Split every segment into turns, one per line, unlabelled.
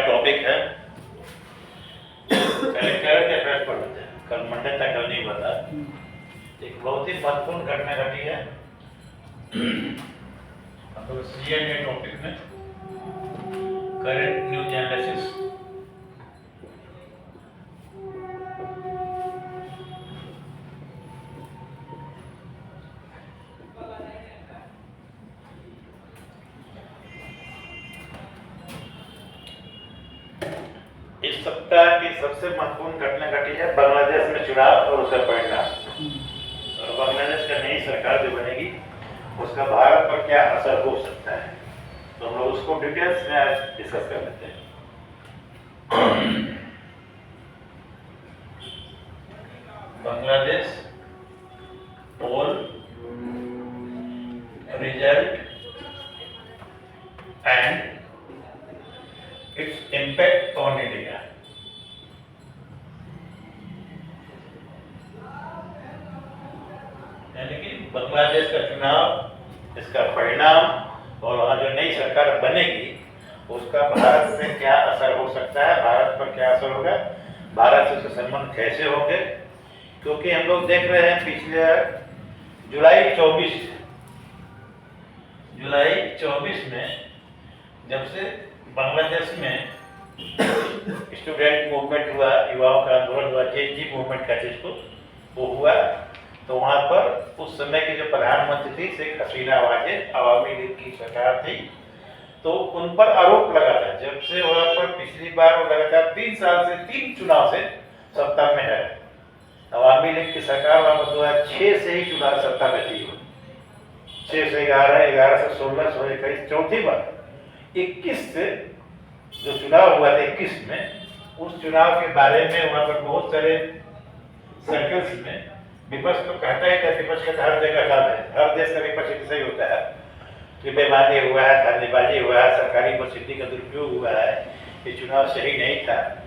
Topic है collector के affair पर होते हैं। कल मंडे तक कल नहीं बता, एक बहुत ही महत्वपूर्ण घटना घटी है तो सीएनए टॉपिक में करंट न्यूज एनालिसिस। इस सप्ताह की सबसे महत्वपूर्ण घटना घटी है बांग्लादेश में चुनाव और उसका परिणाम। और बांग्लादेश का नई सरकार जो बनेगी उसका भारत पर क्या असर हो सकता है, तो हम लोग उसको डिटेल्स में आज डिस्कस कर लेते हैं। बांग्लादेश पोल result and its impact on India. यानी कि बांग्लादेश का चुनाव, इसका परिणाम और वहाँ जो नई सरकार बनेगी उसका भारत पे क्या असर हो सकता है, भारत पर क्या असर होगा, भारत से उसके संबंध कैसे होंगे। क्योंकि हम लोग देख रहे हैं पिछले जुलाई 24 में जब से बांग्लादेश में स्टूडेंट मूवमेंट हुआ, युवाओं का आंदोलन हुआ, जेएनजी मूवमेंट का जिसको वो हुआ, तो वहाँ पर उस समय की जो प्रधानमंत्री थी शेख हसीना वाजेद, अवामी लीग की सरकार थी, तो उन पर आरोप लगा था जब से वहाँ पर पिछली बार वो लगातार 3 साल से 3 चुनाव से सत्ता में है। अवामी लीग की सरकार वहाँ पर 2006 से ही चुनाव सत्ता में थी, 6 से 11, 11 से 16, 16 21, चौथी बार 21 से जो चुनाव हुआ था 21 में, उस चुनाव के बारे में वहाँ पर बहुत सारे सर्कल्स में विपक्ष तो कहता ही था, विपक्ष का हर जगह काम है, हर देश का विपक्ष ऐसा ही होता है कि बेईमानी हुआ है, धंधेबाजी हुआ है, सरकारी मसीदी का दुरुपयोग हुआ है, ये चुनाव सही नहीं था।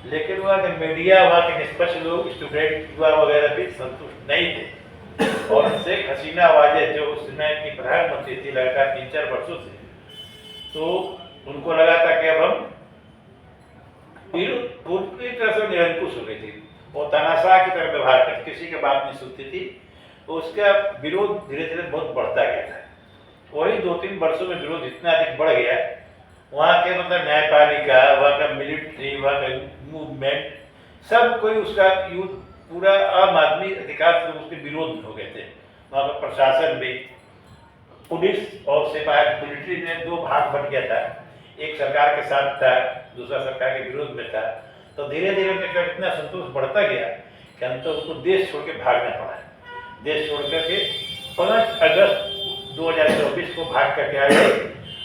लेकिन वहाँ के मीडिया, वहाँ के निष्पक्ष लोग, स्टूडेंट, युवा वगैरह भी संतुष्ट नहीं थे। और शेख हसीना वाजेद जो उस समय की प्रधानमंत्री थी लगातार 3-4 वर्षों से, तो उनको लगा था कि अब हम पूरी तरह से निरंकुश हो गई थी, वो तानाशाह की तरह व्यवहार करती, किसी की बात नहीं सुनती थी, तो उसका विरोध धीरे धीरे बहुत बढ़ता गया था। वही 2-3 वर्षों में विरोध इतना अधिक बढ़ गया, वहाँ के मतलब न्यायपालिका, वहाँ का मिलिट्री, वहाँ का मूवमेंट, सब कोई उसका यूथ, पूरा आम आदमी अधिकार से उसके विरोध में हो गए थे। वहाँ का प्रशासन भी, पुलिस और सिपाही, मिलिट्री ने 2 भाग बट गया था, एक सरकार के साथ था, दूसरा सरकार के विरोध में था। तो धीरे धीरे उनका इतना संतोष बढ़ता गया कि अंत उनको देश छोड़ के भागना पड़ा। देश छोड़ करके 5 अगस्त 2024 को भाग करके आए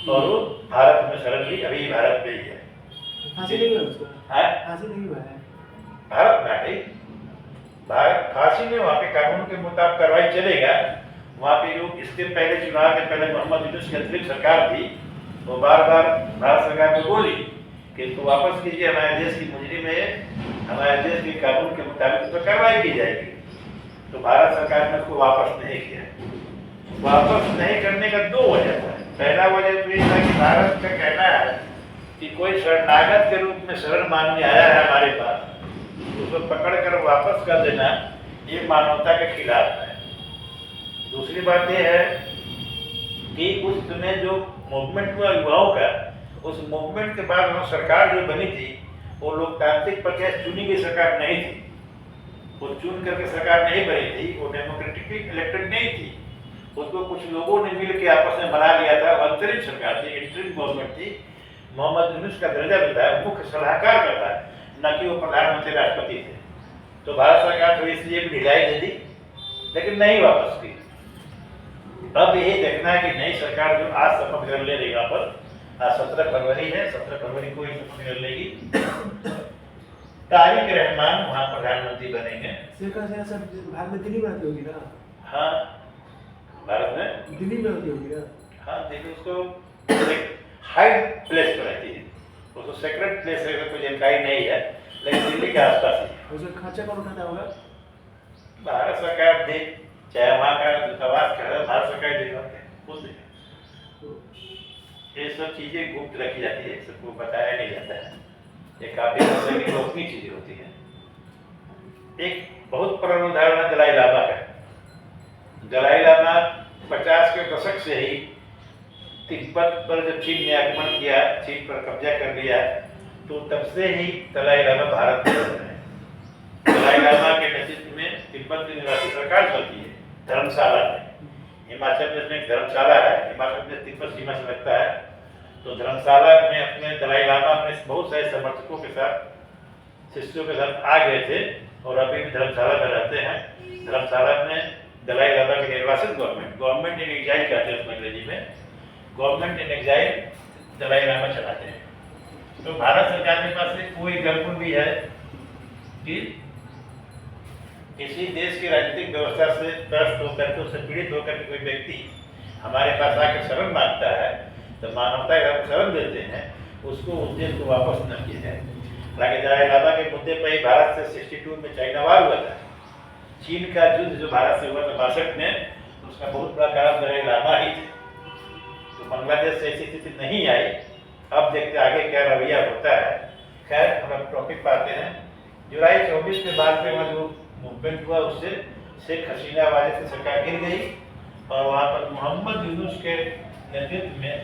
और वो भारत में शरण ली, अभी भारत में ही है।
फांसी नहीं हुआ उसको?
फांसी
नहीं हुआ है
भारत में आ गई। भारत फांसी में वहाँ पे कानून के मुताबिक कार्रवाई चलेगा। वहाँ पे जो इसके पहले चुनाव के पहले मोहम्मद यूनुस की अतिरिक्त सरकार थी, वो बार बार भारत सरकार को बोली कि इसको वापस कीजिए, हमारे देश की मुजरिम है, हमारे देश के कानून के मुताबिक तो कार्रवाई की जाएगी। तो भारत सरकार ने उसको वापस नहीं किया। वापस नहीं करने का 2 वजह था। पहला वजह तो ये था कि भारत का कहना है कि कोई शरणागत के रूप में शरण मांगने आया है हमारे पास, उसको पकड़ कर वापस कर देना ये मानवता के खिलाफ है। दूसरी बात यह है कि उस समय जो मूवमेंट हुआ युवाओं का, उस मूवमेंट के बाद वहाँ सरकार जो बनी थी वो लोकतांत्रिक प्रक्रिया से चुनी गई सरकार नहीं थी, वो चुन करके सरकार नहीं बनी थी, वो डेमोक्रेटिकली इलेक्टेड नहीं थी। उसको कुछ लोगों ने मिल के आपस में बना लिया था, अंतरिम सरकार थी, इंटरिम गवर्नमेंट थी। मोहम्मद यूनुस का दर्जा भी था, मुख्य सलाहकार का था, न कि वो प्रधानमंत्री राष्ट्रपति थे। तो भारत सरकार तो इसलिए भी ढिलाई दे दी, लेकिन नहीं वापस की। अब यही देखना है कि नई सरकार जो आज शपथ ग्रहण ले लेगा, पर आज 17 फरवरी है, 17 फरवरी को ही शपथ ग्रहण लेगी। तारिक रहमान वहाँ प्रधानमंत्री बनेंगे।
भारत में दिल्ली में आती होगी ना?
हाँ, भारत में
दिल्ली में होती होगी ना?
हाँ, दिल्ली उसको एक हाई प्लेस पर रहती है, उसको सेक्रेट प्लेस है, कोई जानकारी नहीं है, लेकिन दिल्ली के आसपास ही।
उसका खर्चा कौन उठाता होगा?
भारत सरकार देख, चाहे वहाँ का दूतावास का भारत सरकार देगा, खुद देगा। ये सब चीज़ें गुप्त रखी जाती है, सबको बताया नहीं जाता है। ये काफ़ी तरह की गोपनीय चीज़ें होती हैं। एक बहुत पुराना उदाहरण है दलाई लामा का। दलाई लामा 50 के दशक से ही तिब्बत पर जब चीन ने आक्रमण किया, चीन पर कब्जा कर लिया, तो तब से ही दलाई लामा भारत में रह रहे हैं। दलाई लामा के नेतृत्व में तिब्बत की निवासी सरकार चलती है धर्मशाला में। हिमाचल प्रदेश में एक धर्मशाला है, हिमाचल प्रदेश तिब्बत सीमा से लगता है। तो धर्मशाला में अपने दलाई लामा अपने बहुत सारे समर्थकों के साथ, शिष्यों के साथ आ गए थे और अभी भी धर्मशाला में रहते हैं। धर्मशाला में दलाई लामा के निर्वासित गवर्नमेंट इन एग्जाइल कहते हैं उसमें अंग्रेजी में, government in exile Dalai Lama चलाते हैं। तो भारत सरकार के पास एक कोई गलपुर भी है कि किसी देश की राजनीतिक व्यवस्था से त्रस्त होकर के, उससे पीड़ित होकर के कोई व्यक्ति हमारे पास आकर शरण मांगता है, तो मानवता का शरण देते हैं, उसको उस देश को वापस न किया जाए। हालांकि दलाई लामा के मुद्दे पर ही भारत से 62 में चाइना वार हुआ था। चीन का युद्ध जो भारत से हुआ था 62 में, उसका बहुत बड़ा कारण दलाई लामा ही थे। तो बांग्लादेश से ऐसी स्थिति नहीं आई। अब देखते आगे क्या रवैया होता है। खैर, हम टॉपिक पर आते हैं। जुलाई 24 के बाद में वहाँ जो मूवमेंट हुआ, उससे शेख हसीना वाले से सरकार गिर गई और वहाँ पर मोहम्मद यूनुस के नेतृत्व में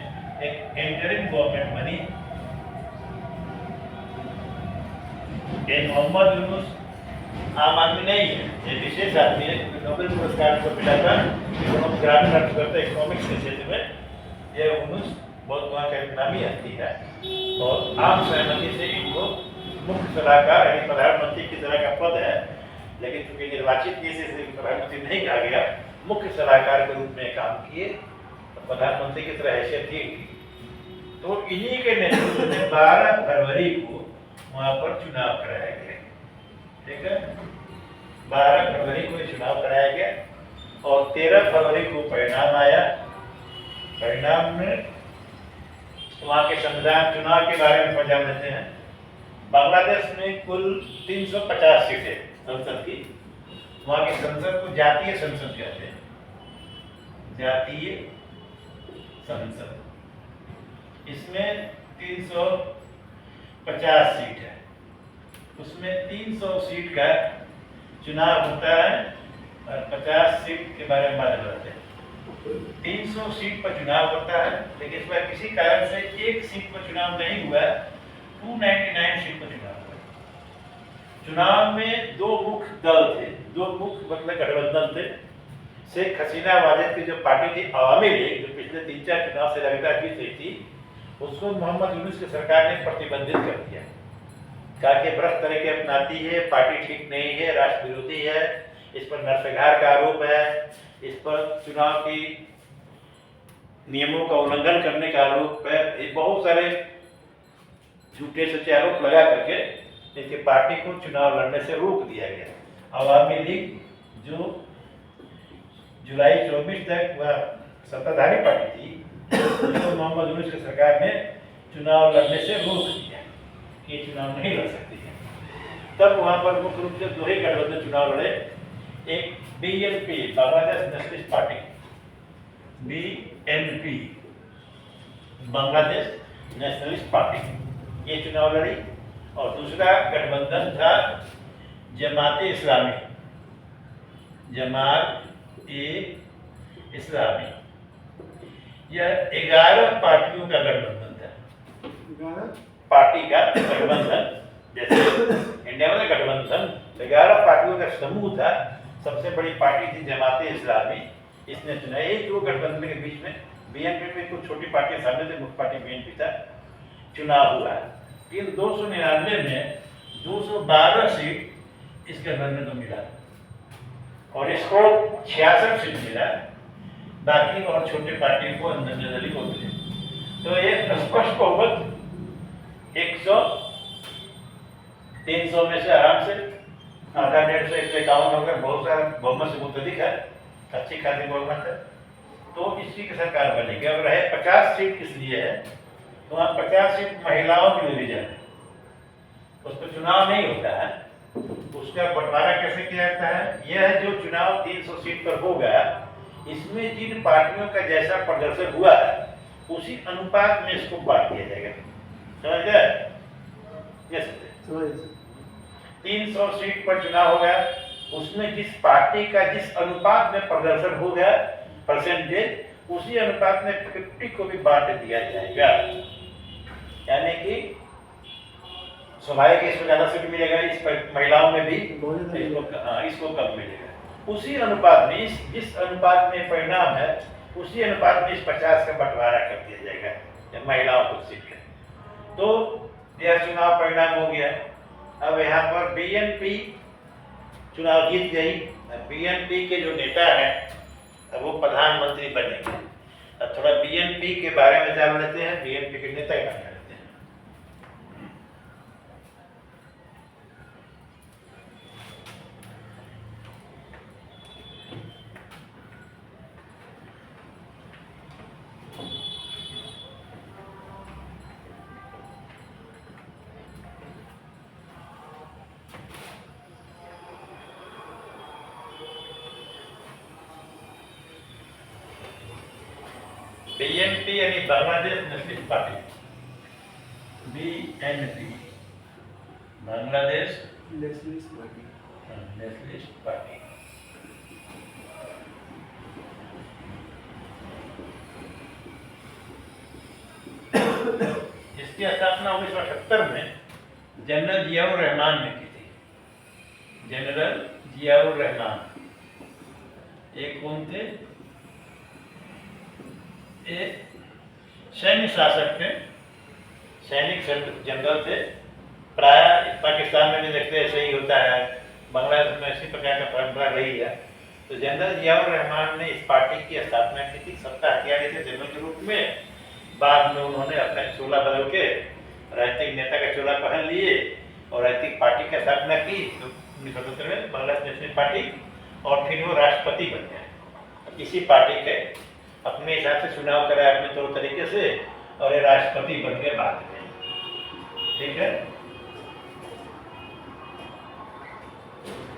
एक इंटरिम गवर्नमेंट बनी। ये मोहम्मद यूनुस आम आदमी नहीं है, ये विशेष आदमी है। नोबेल पुरस्कार को मिला था ग्रामीण अर्थव्यवस्था इकोनॉमिक्स के क्षेत्र में। यह यूनुस बहुत वहाँ का एक नामी हस्ती है और आम सहमति से इनको मुख्य सलाहकार यानी प्रधानमंत्री की तरह का पद है, लेकिन चूंकि निर्वाचित किसी से प्रधानमंत्री नहीं कहा गया, मुख्य सलाहकार के रूप में काम किए, तो प्रधानमंत्री की तरह हैसियत थी। तो इन्हीं के नेतृत्व में 12 फरवरी को वहाँ पर चुनाव कराया गया। ठीक है, 12 फरवरी को चुनाव कराया गया और 13 फरवरी को परिणाम आया। परिणाम में वहाँ के संविधान चुनाव के बारे में जान लेते हैं। बांग्लादेश में कुल 350 सीटें संसद की। वहाँ की संसद को जातीय संसद कहते हैं, जातीय संसद। इसमें 350 सीट है, उसमें 300 सीट का चुनाव होता है और 50 सीट के बारे में बात करते हैं। 300 सीट पर चुनाव होता है, लेकिन इस बार किसी कारण से एक सीट पर चुनाव नहीं हुआ, 299 सीट पर चुनाव हुआ। चुनाव में दो मुख्य दल थे, दो मुख्य मतलब गठबंधन थे। शेख हसीना वाजेद की जो पार्टी थी अवामी लीग, जो पिछले 3-4 चुनाव से लगातार जीत रही थी, उसको मोहम्मद यूनुस की सरकार ने प्रतिबंधित कर दिया। कहा कि भ्रष्ट तरीके अपनाती है, पार्टी ठीक नहीं है, राष्ट्र विरोधी है, इस पर नरसंहार का आरोप है, इस पर चुनाव की नियमों का उल्लंघन करने का आरोप है। बहुत सारे झूठे सच्चे आरोप लगा करके इनकी पार्टी को चुनाव लड़ने से रोक दिया गया। अवामी लीग जो जुलाई 24 तक वह सत्ताधारी पार्टी थी, तो मोहम्मद यूनुस की सरकार ने चुनाव लड़ने से रोक दिया कि चुनाव नहीं लड़ सकती है। तब वहाँ पर मुख्य रूप से दो ही गठबंधन चुनाव लड़े। एक BNP Bangladesh nationalist party, BNP Bangladesh nationalist party, ये चुनाव लड़ी। और दूसरा गठबंधन था जमात इस्लामी, जमात इस्लामी। यह 11 पार्टियों का गठबंधन था, पार्टी का गठबंधन, जैसे इंडिया में गठबंधन 11 पार्टियों का समूह था। सबसे बड़ी पार्टी थी जमात इस्लामी, इसने चुना। एक दो गठबंधन के बीच में BNP में कुछ छोटी पार्टियां सामने थे, मुख्य पार्टी BNP था। चुनाव हुआ, लेकिन 299 में 212 सीट इस गठबंधन को मिला और इसको 66 सीट मिला। बाकी और छोटे पार्टियों को निर्दलीय वोट मिले। तो एक स्पष्ट बहुमत 300 में से आराम से आधा 150 151 होकर बहुत सारा बहुमत से बहुत अधिक है, अच्छी खासी बहुमत है। तो इसी की सरकार बनेगी। अब रहे 50 सीट किस लिए है, तो वहाँ 50 सीट महिलाओं के लिए रिजर्व है, उस पर चुनाव नहीं होता है। उसका बंटवारा कैसे किया जाता है? यह जो चुनाव 300 सीट पर होगा, इसमें जिन पार्टियों का जैसा प्रदर्शन हुआ है उसी अनुपात में इसको बांट दिया जाएगा। समझ गए? यस
समझ गए सर।
300 सीट पर चुनाव हो गया, उसमें जिस पार्टी का जिस अनुपात में प्रदर्शन हो गया परसेंटेज, उसी अनुपात में 50 को भी बांट दिया जाएगा। यानी कि स्वाभाविक इसको ज्यादा सीट मिलेगा, इस पर महिलाओं में भी इसको कम मिलेगा। उसी अनुपात में जिस अनुपात में परिणाम है, उसी अनुपात में इस 50 का बंटवारा कर दिया जाएगा जब महिलाओं को सीट है। तो यह चुनाव परिणाम हो गया। अब यहाँ पर बीएनपी चुनाव जीत गई। बीएनपी के जो नेता है अब वो प्रधानमंत्री बनेंगे। अब थोड़ा बीएनपी के बारे में जान लेते हैं, बीएनपी के नेता के बारे में लेते हैं। बीएनपी यानी Bangladesh nationalist party, BNP Bangladesh
nationalist party.
Nationalist party. इसकी स्थापना 1978 में जनरल जियाउर रहमान ने की थी। जनरल जियाउर रहमान एक कौन थे? एक सैन्य शासक थे, सैनिक जनरल थे। प्राय पाकिस्तान में भी देखते ऐसे ही होता है, बांग्लादेश में इसी प्रकार का परंपरा रही है। तो जनरल जियाउर रहमान ने इस पार्टी की स्थापना की थी। सत्ता हथियारे थे जनरल के रूप में। बाद में उन्होंने अपना चोला बदल के राजनीतिक नेता का चोला पहन लिए और राजनीतिक पार्टी की स्थापना की 1977 में, बांग्लादेश नेशनल पार्टी। और फिर वो राष्ट्रपति बन गए। इसी पार्टी के अपने हिसाब से चुनाव कराया अपने तौर तरीके से, और ये राष्ट्रपति बन गए बाद में। ठीक है।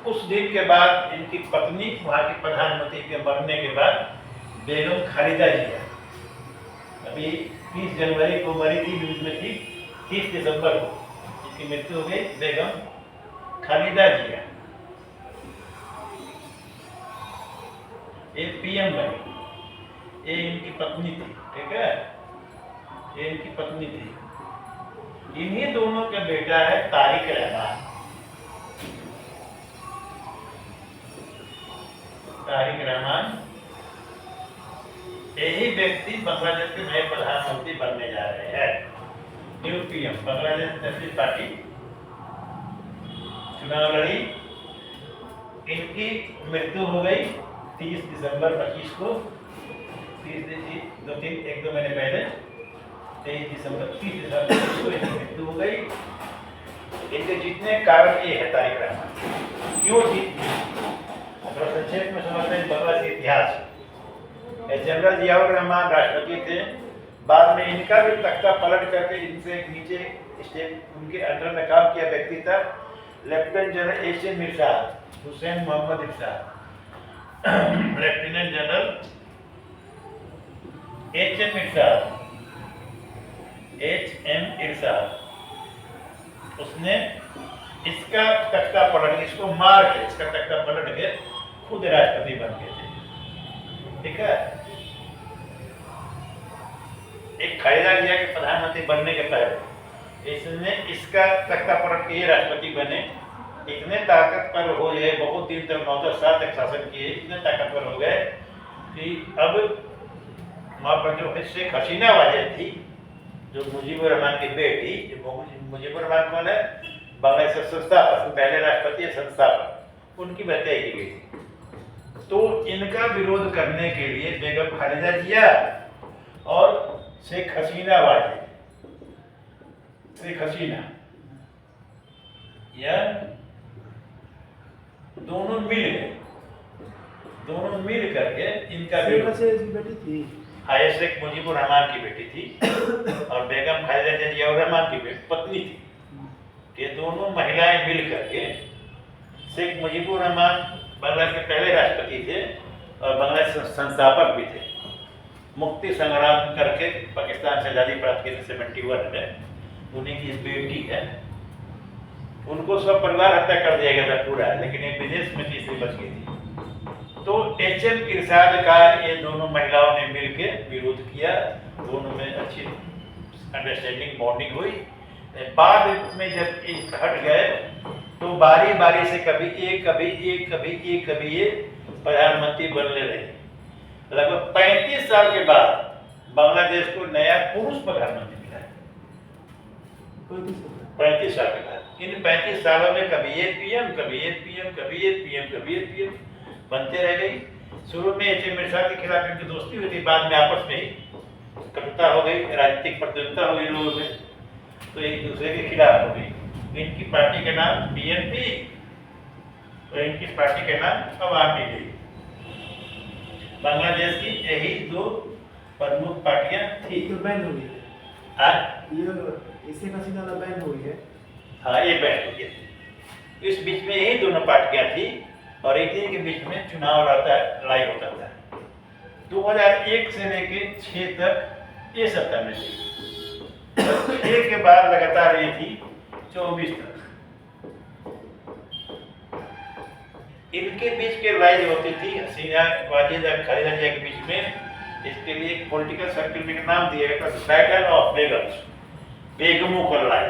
उस दिन के बाद इनकी पत्नी वहाँ की प्रधानमंत्री के मरने के बाद बेगम खालिदा जिया, अभी 30 जनवरी को मरी थी, न्यूज में थी। 30 दिसंबर को इसकी मृत्यु हो गई, बेगम खालिदा जिया। ये पीएम बनी। ये इनकी पत्नी थी। ठीक है, ये इनकी पत्नी थी। इन्हीं दोनों का बेटा है तारिक रहमान। तारिक रहमान, यही व्यक्ति बांग्लादेश के नए प्रधानमंत्री बनने जा रहे हैं। New PM Bangladesh nationalist party चुनाव लड़ी। इनकी मृत्यु हो गई 30 दिसंबर 25 को। 1-2 महीने पहले 23 दिसंबर 30 दिसंबर को इनकी मृत्यु हो गई। इनके जीतने का कारण ये है तारिक रहमान। क्यों जीत? थोड़ा संक्षेप में समझते हैं बांग्लादेश के इतिहास। जनरल जियाउर रहमान राष्ट्रपति थे। बाद में इनका भी तख्ता पलट करके इनसे नीचे स्टेट उनके अंडर में काम किया व्यक्ति था lieutenant general H M. Ershad, Hussain Muhammad Ershad. Lieutenant general H M. Ershad, उसने इसका तख्ता पलट, इसको मार के इसका तख्ता पलट के खुद राष्ट्रपति बन गए थे। ठीक है। एक खालिदा जिया के प्रधानमंत्री बनने के पहले इसने इसका तख्ता पलट के राष्ट्रपति बने। इतने ताकतवर हो गए, बहुत दिन तक 9-10 साल तक शासन किए। इतने ताकतवर हो गए कि अब वहाँ पर जो है शेख हसीना वाजिद थी, जो मुजीबुर रहमान की बेटी। मुजीबुर रहमान कौन है? बांग्लादेश के संस्थापक, पहले राष्ट्रपति संस्थापक, उनकी हत्या की गई थी। तो इनका विरोध करने के लिए बेगम खालिदा जिया और शेख हसीना वाजिद, शेख हसीना, यह दोनों मिल गए। दोनों मिल करके इनका विरोध।
बेटी थी।
हाँ, ये शेख मुजीबुर रहमान की बेटी थी और बेगम खालिदा जिया रहमान की पत्नी थी। ये दोनों महिलाएं मिल करके, शेख मुजीबुर रहमान बांग्लादेश के पहले राष्ट्रपति थे और बांग्लादेश संस्थापक भी थे। मुक्ति संग्राम करके पाकिस्तान से आज़ादी प्राप्त की 71 में, उन्हीं की बेटी है। उनको सब परिवार हत्या कर दिया गया था पूरा, लेकिन ये विदेश में तीसरी बच गई थी। तो एच.एम. इरशाद का ये दोनों महिलाओं ने मिलके विरोध किया, दोनों में अच्छी अंडरस्टैंडिंग बॉन्डिंग हुई। बाद में जब ये हट गए तो बारी बारी से कभी एक कभी एक कभी एक कभी ये प्रधानमंत्री बनने रहे। लगभग 35 साल के बाद बांग्लादेश को नया पुरुष प्रधानमंत्री मिला है। 35 साल के बाद इन 35 सालों में कभी ये पीएम, कभी ये पीएम, कभी ये पीएम, कभी ये पीएम बनते रह गई। शुरू में एच.एम. इरशाद के खिलाफ इनकी दोस्ती हुई थी, बाद में आपस में ही कटुता हो गई, राजनीतिक प्रतियोगिता हुई लोगों में, तो एक दूसरे के खिलाफ हो गई। इनकी पार्टी का नाम बीएनपी और इनकी पार्टी का नाम अवामी लीग। बांग्लादेश की यही दो प्रमुख पार्टियां थी।
तो बैन हो गई है। ये इससे का सीधा बैन हो गई है।
हाँ, ये बैन हो गया। इस बीच में यही दोनों पार्टियां थी और एक के बीच में चुनाव लड़ाई होता था। 2001 से लेके 6 तक ये सत्ता में थी। 6 के बाद लगातार ये थी 24 तक। इनके बीच के लड़ाई होती थी हसीना वाजिद और खालिदा जिया के बीच में। इसके लिए एक पॉलिटिकल सर्कल में नाम दिया गया था बैटल ऑफ बेगम्स, बेगमों का लड़ाई।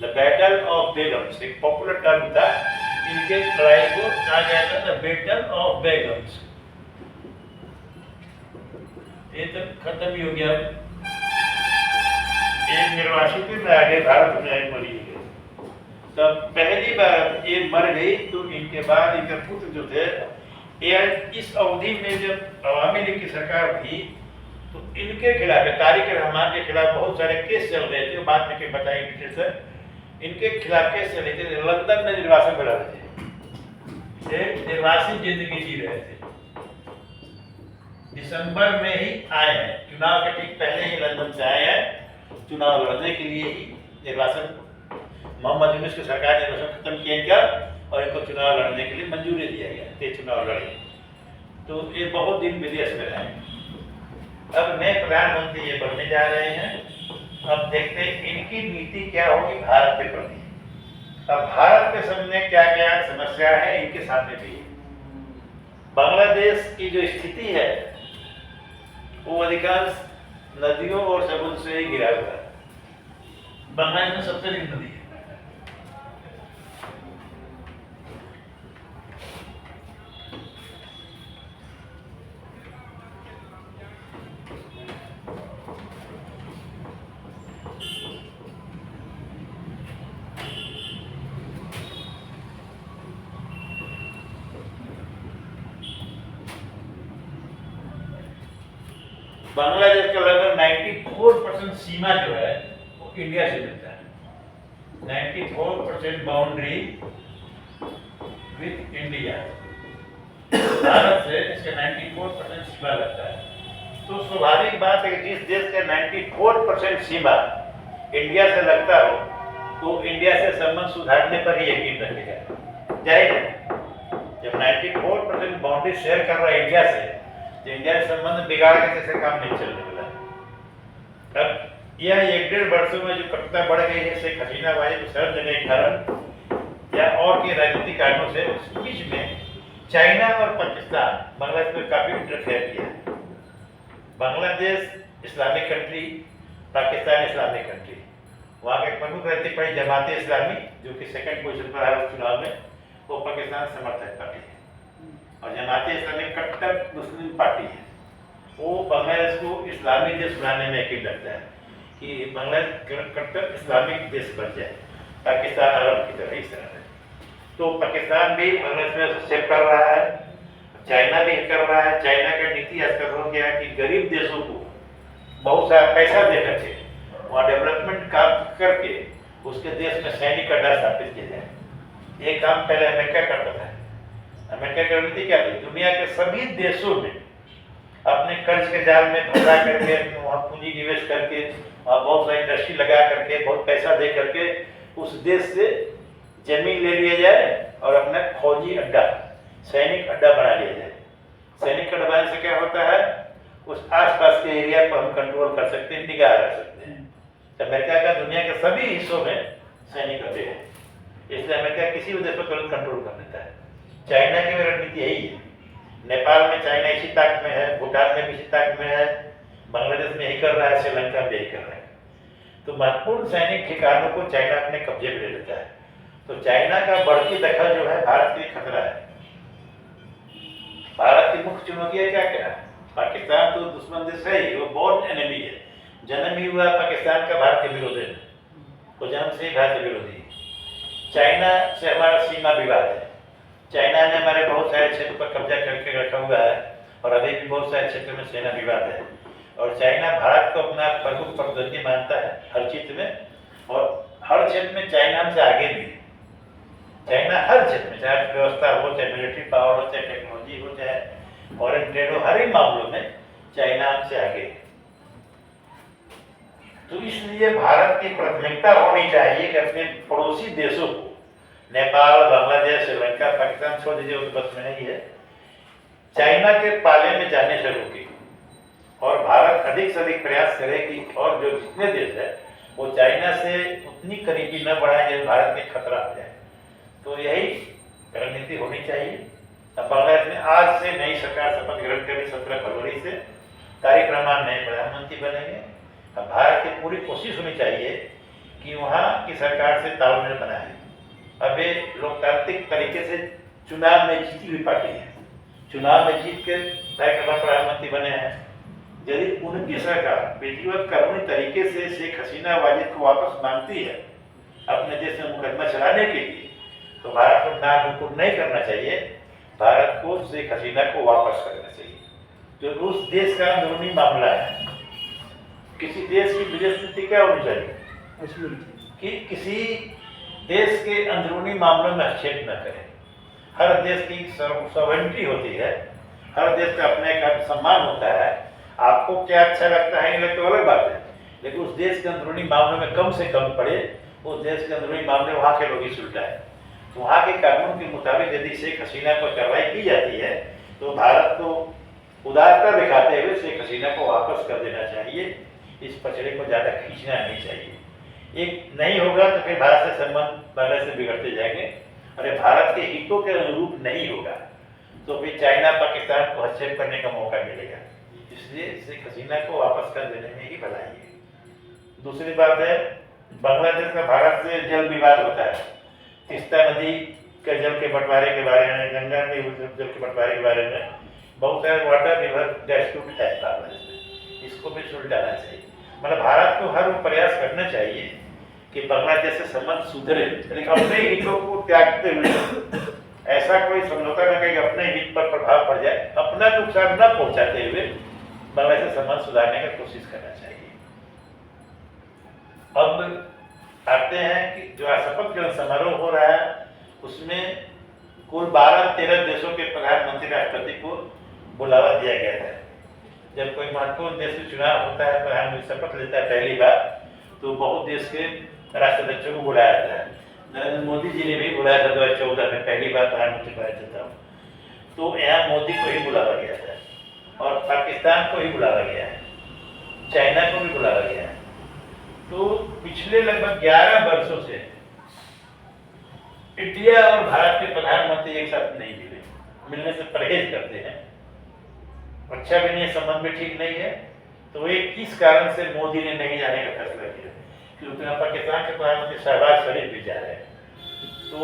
द बैटल ऑफ बेगम्स एक पॉपुलर टर्म था। इनके लड़ाई को कहा गया था द बैटल ऑफ बेगम्स। ये तो खत्म ही हो गया। एक निर्वासित में आगे भारत में मरी गई। तब पहली बार ये मर गई तो इनके बाद इनके पुत्र जो थे, इस अवधि में जब अवामी लीग की सरकार थी तो इनके खिलाफ तारिक रहमान के खिलाफ बहुत सारे केस चल रहे थे। बाद में के बताएंगे डिटेल से। इनके खिलाफ केस चल रहे थे। लंदन में निर्वासन में रहे थे, निर्वासित जिंदगी जी रहे थे। दिसंबर में ही आए हैं, चुनाव के ठीक पहले ही लंदन से आए हैं चुनाव लड़ने के लिए ही। निर्वासन मोहम्मद यूनुस की सरकार ने निर्वासन खत्म किया और इनको चुनाव लड़ने के लिए मंजूरी दिया गया, ते चुनाव लड़े। तो ये बहुत दिन विदेश में रहे। अब नए प्रधानमंत्री ये बनने जा रहे हैं। अब देखते हैं इनकी नीति क्या होगी भारत के प्रति। अब भारत के सामने क्या क्या समस्या है इनके सामने भी। बांग्लादेश की जो स्थिति है वो अधिकांश नदियों और समुद्र से ही घिरा हुआ है। बांग्लादेश में सबसे बड़ी नदी है। बांग्लादेश का लगभग 94% सीमा जो है वो इंडिया से मिलता है। 94% बाउंड्री विद इंडिया। भारत से इसका 94% सीमा लगता है। तो स्वाभाविक बात है कि जिस देश का 94% सीमा इंडिया से लगता हो तो इंडिया से संबंध सुधारने पर ही यकीन रखेगा। जाहिर है जब 94% बाउंड्री शेयर कर रहा है इंडिया से तो इंडिया से संबंध बिगाड़ के जैसे काम नहीं चलने वाला। अब यह 1-1.5 वर्षों में जो कटुता बढ़ गई है शेख हसीना भाई को शरण देने के कारण या और के राजनीतिक कारणों से, उस बीच में चाइना और पाकिस्तान बांग्लादेश में काफी इंटरफेयर किया। Bangladesh Islamic country, Pakistan Islamic country. वहाँ के प्रमुख रहती पड़ी जमात इस्लामी जो कि सेकंड पोजीशन पर है चुनाव में, वो पाकिस्तान समर्थक पार्टी है। और जमात इस्लामी कट्टर मुस्लिम पार्टी है। वो बांग्लादेश को इस्लामी देश बनाने में यकीन रखता है कि बांग्लादेश कट्टर इस्लामिक देश बन जाए, पाकिस्तान अरब की तरह इस तरह है। तो पाकिस्तान भी बांग्लादेश में हस्तक्षेप कर रहा है, चाइना भी कर रहा है। चाइना का नीति अस्तर हो गया कि गरीब देशों को बहुत सारा पैसा दे करके वहाँ डेवलपमेंट काम करके उसके देश में सैनिक अड्डा स्थापित किया जाए। ये काम पहले अमेरिका करता था। अमेरिका की रणनीति क्या थी? दुनिया के सभी देशों में अपने कर्ज के जाल में फंसा करके वहाँ पूंजी निवेश करके बहुत सारी इंडस्ट्री लगा करके बहुत पैसा दे करके उस देश से जमीन ले लिया जाए और अपना फौजी अड्डा, सैनिक अड्डा बना लिया जाए। सैनिक अड्डा बनाने से क्या होता है? उस आसपास के एरिया को हम कंट्रोल कर सकते हैं, निगाह रख सकते हैं। तो अमेरिका का दुनिया के सभी हिस्सों में सैनिक होते हैं, इसलिए अमेरिका किसी भी देश को तुरंत कंट्रोल कर लेता है। चाइना की भी रणनीति यही है। नेपाल में चाइना इसी ताक में है, भूटान में भी इसी ताक में है, बांग्लादेश में यही कर रहा है, श्रीलंका में यही कर रहा है। तो महत्वपूर्ण सैनिक ठिकानों को चाइना अपने कब्जे में ले लेता है। तो चाइना का बढ़ती दखल जो है भारत के लिए खतरा है। भारत की मुख्य चुनौती है क्या? पाकिस्तान तो दुश्मन देश है ही, वो बोर्न एनिमी है। जन्म ही हुआ पाकिस्तान का भारत के विरोधी है, वो जन्म से ही भारत के विरोधी है। चाइना से हमारा सीमा विवाद है। चाइना ने हमारे बहुत सारे क्षेत्र पर कब्जा करके रखा हुआ है और अभी भी बहुत सारे क्षेत्रों में सेना विवाद है। और चाइना भारत को अपना प्रमुख प्रतिद्वंदी मानता है हर क्षेत्र में, और हर क्षेत्र में चाइना हमसे आगे भी है। चाइना हर क्षेत्र में, चाहे अर्थव्यवस्था हो, चाहे मिलिट्री पावर हो, चाहे टेक्नोलॉजी हो, चाहे फॉरेन ट्रेड हो, हर ही मामलों में चाइना हमसे आगे है। तो इसलिए भारत की प्राथमिकता होनी चाहिए कि अपने पड़ोसी देशों को, नेपाल, बांग्लादेश, श्रीलंका, पाकिस्तान छोड़ दीजिए, वो तो बस में नहीं है, चाइना के पाले में जाने से रोके और भारत अधिक से अधिक प्रयास करे कि और जो जितने देश है वो चाइना से उतनी करीबी न बढ़ाए जैसे भारत में खतरा आ जाए। तो यही रणनीति होनी चाहिए। अब बांग्लादेश में आज से नई सरकार शपथ ग्रहण करी 17 फरवरी से, तारिक रहमान नए प्रधानमंत्री बनेंगे। अब भारत की पूरी कोशिश होनी चाहिए कि वहाँ की सरकार से तालमेल बनाए। अब ये लोकतांत्रिक तरीके से चुनाव में जीती हुई पार्टी है, चुनाव में जीत के तारिक रहमान प्रधानमंत्री बने हैं। यदि उनकी सरकार विधिवत कानूनी तरीके से शेख हसीना वाजिद को वापस मांगती है अपने देश में मुकदमा चलाने के लिए, तो भारत को नागुकुर नहीं करना चाहिए, भारत को शेख हसीना को वापस करना चाहिए। तो उस देश का अंदरूनी मामला है। किसी देश की विदेश नीति क्या होनी चाहिए कि किसी देश के अंदरूनी मामलों में हस्तक्षेप न करें। हर देश की सॉवरेनिटी होती है, हर देश का अपने का सम्मान होता है। आपको क्या अच्छा लगता है ये तो अलग बात है, लेकिन उस देश के अंदरूनी मामलों में कम से कम पड़े, उस देश के अंदरूनी मामले वहाँ के लोग ही सुलझाए। तो वहाँ के कानून के मुताबिक यदि शेख हसीना पर कार्रवाई की जाती है तो भारत को उदारता दिखाते हुए शेख हसीना को वापस कर देना चाहिए। इस पचड़े को ज़्यादा खींचना नहीं चाहिए। एक नहीं होगा तो फिर भारत से संबंध पहले से बिगड़ते जाएंगे। अरे भारत के हितों के अनुरूप नहीं होगा तो फिर चाइना पाकिस्तान को हस्तक्षेप करने का मौका मिलेगा। इसलिए शेख हसीना को वापस कर देने में ही भलाई है। दूसरी बात है, बांग्लादेश का भारत से जल विवाद होता है। तिस्ता नदी के जल के बंटवारे के बारे में, गंगा नदी जल के बंटवारे के बारे में बहुत सारे वाटर रिवर डिस्प्यूट है बांग्लादेश में, इसको भी सुलझाना चाहिए। मतलब भारत को हर वो प्रयास करना चाहिए कि बांग्लादेश से संबंध सुधरे, लेकिन अपने हितों को त्यागते हुए ऐसा कोई समझौता न करें कि अपने हित पर प्रभाव पड़ जाए, अपना नुकसान न पहुंचाते हुए बांग्लादेश से संबंध सुधारने की कोशिश करना चाहिए। अब आते हैं कि जो शपथ ग्रहण समारोह हो रहा है उसमें कुल 12-13 देशों के प्रधानमंत्री राष्ट्रपति को बुलावा दिया गया है। जब कोई महत्वपूर्ण देश में चुनाव होता है, प्रधानमंत्री शपथ लेता है पहली बार, तो बहुत देश के राष्ट्राध्यक्षों को बुलाया जाता है। नरेंद्र मोदी जी ने भी बुलाया था 2014 में, पहली बार प्रधानमंत्री बनाया जाता हूँ, तो यहाँ मोदी को ही बुलावा गया था और पाकिस्तान को ही बुलावा गया है, चाइना को भी बुलावा गया है। तो पिछले लगभग 11 वर्षों से इंडिया और भारत के प्रधानमंत्री एक साथ नहीं मिलने से परहेज करते हैं। अच्छा भी नहीं है, संबंध भी ठीक नहीं है। तो एक इस कारण से मोदी ने नहीं जाने का फैसला किया, क्योंकि पाकिस्तान के प्रधानमंत्री शहबाज शरीफ भी जा रहे हैं। तो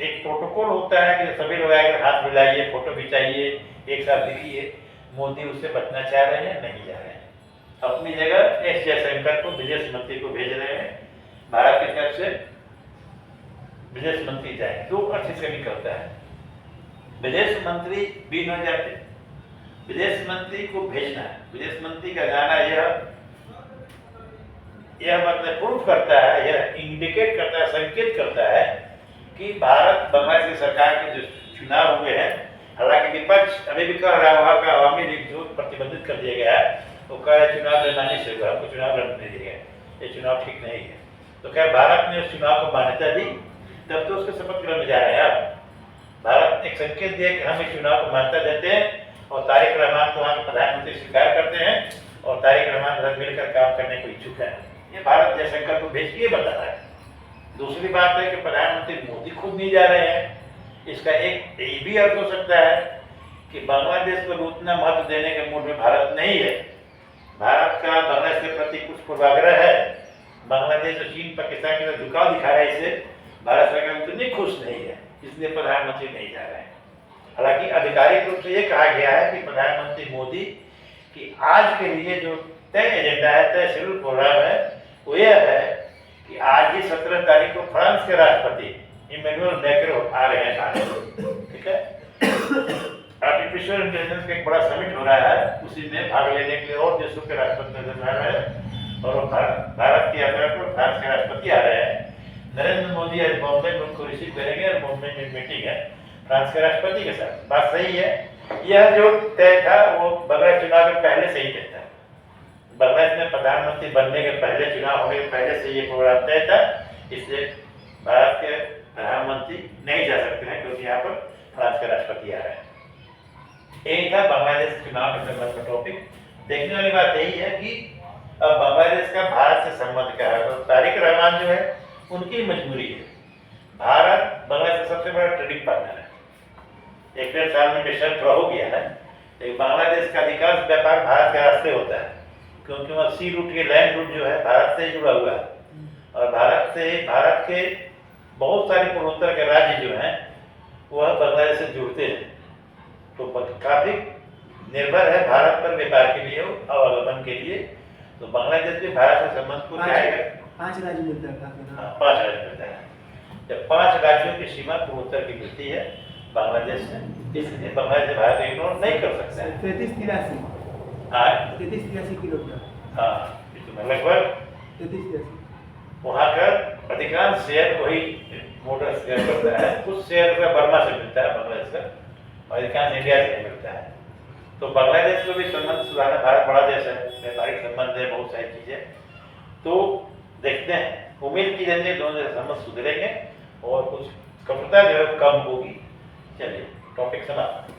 एक प्रोटोकॉल होता है कि सभी लोग आकर हाथ मिलाइए, फोटो खिंचाइए, एक साथ दिखिए। मोदी उससे बचना चाह रहे हैं, नहीं जा रहे हैं। अपनी जगह एस जयशंकर को, विदेश मंत्री को भेज रहे हैं। भारत की तरफ से विदेश मंत्री जाए तो अच्छे से निकलता है, विदेश मंत्री भी न जाते। विदेश मंत्री को भेजना है, विदेश मंत्री का जाना यह मतलब प्रूफ करता है, यह इंडिकेट करता है, संकेत करता है कि भारत बांग्लादेश की सरकार के जो चुनाव हुए हैं, हालांकि विपक्ष अभी भी कह रहा है वहाँ का अवामी लीग जो प्रतिबंधित कर दिया गया है, वो कह रहे चुनाव बेईमानी से हुआ, हमको चुनाव लड़ने दिया गया, ये चुनाव ठीक नहीं है। तो क्या भारत ने उस चुनाव को मान्यता दी? तब तो उसके शपथ ग्रहण में जा रहे हैं। अब भारत ने एक संकेत दिया कि हम इस चुनाव को मान्यता देते हैं और तारिक रहमान को वहाँ के प्रधानमंत्री स्वीकार करते हैं और तारिक रहमान के साथ मिलकर काम करने को इच्छुक है। ये भारत जयशंकर को भेज के बता रहा है। दूसरी बात है कि प्रधानमंत्री मोदी खुद नहीं जा रहे हैं। इसका एक ये भी अर्थ हो सकता है कि बांग्लादेश को उतना महत्व देने के मूड में भारत नहीं है। भारत का बांग्लादेश के प्रति कुछ पूर्वाग्रह है। बांग्लादेश और चीन पाकिस्तान के साथ झुकाव दिखा रहा है, इससे भारत सरकार उतनी खुश नहीं है, इसलिए प्रधानमंत्री नहीं जा रहे हैं। हालांकि आधिकारिक रूप से ये कहा गया है कि प्रधानमंत्री मोदी की आज के लिए जो तय एजेंडा है, तय शेड्यूल प्रोग्राम है, वो यह है कि आज ही 17 तारीख को फ्रांस के राष्ट्रपति इमैनुअल मैक्रों आ रहे हैं भारत। ठीक है, आर्टिफिशियल इंटेलिजेंस का एक बड़ा समिट हो रहा है, उसी में भाग लेने के लिए और देशों के राष्ट्रपति नजर आ रहे हैं और भारत की यात्रा पर फ्रांस के राष्ट्रपति आ रहे हैं। नरेंद्र मोदी आज बॉम्बे में उनको रिसीव करेंगे और बॉम्बे में मीटिंग है फ्रांस के राष्ट्रपति के साथ। बात सही है, यह जो तय था वो बांग्लादेश चुनाव के पहले से ही तय था। बांग्लादेश में प्रधानमंत्री बनने के पहले, चुनाव होने के पहले से ये प्रोग्राम तय था, इसलिए भारत के प्रधानमंत्री नहीं जा सकते हैं क्योंकि यहाँ पर फ्रांस के राष्ट्रपति आ रहे हैं। यही था बांग्लादेश चुनाव के संबंध में टॉपिक। देखने वाली बात यही है कि अब बांग्लादेश का भारत से संबंध क्या है। तो तारिक रहमान जो है उनकी मजबूरी है। भारत बांग्लादेश का सबसे बड़ा ट्रेडिंग पार्टनर है। 1-1.5 साल में डिस्टर्ब थोड़ा हो गया है, लेकिन बांग्लादेश का अधिकांश व्यापार भारत के रास्ते होता है क्योंकि वहाँ सी रूट के लैंड रूट जो है भारत से जुड़ा हुआ है और भारत के बहुत सारे पूर्वोत्तर के राज्य जो हैं वह बांग्लादेश से जुड़ते हैं। तो काफी निर्भर है भारत पर व्यापार के लिए, आवागमन के लिए। तो बांग्लादेश भी भारत से संबंध को जाएगा।
5 राज्य मिलता है।
हाँ, 5 राज्य मिलता है। जब 5 राज्यों की सीमा पूर्वोत्तर की मिलती है बांग्लादेश से, इसलिए बांग्लादेश भारत इग्नोर नहीं कर सकता है।
33-83 किलोमीटर।
हाँ, इसमें लगभग
33-83
वहाँ का अधिकांश शेयर वही मोटर शेयर करता है। कुछ शेयर का बर्मा से मिलता है बांग्लादेश का, और अधिकांश इंडिया से मिलता है। तो बांग्लादेश को भी संबंध सुधारना, भारत बड़ा देश है, व्यापारिक संबंध है, बहुत सारी चीजें। तो देखते हैं, उम्मीद की जाती है दोनों देश संबंध सुधरेंगे और कुछ कटुता जो है कम होगी। चलिए, टॉपिक समाप्त।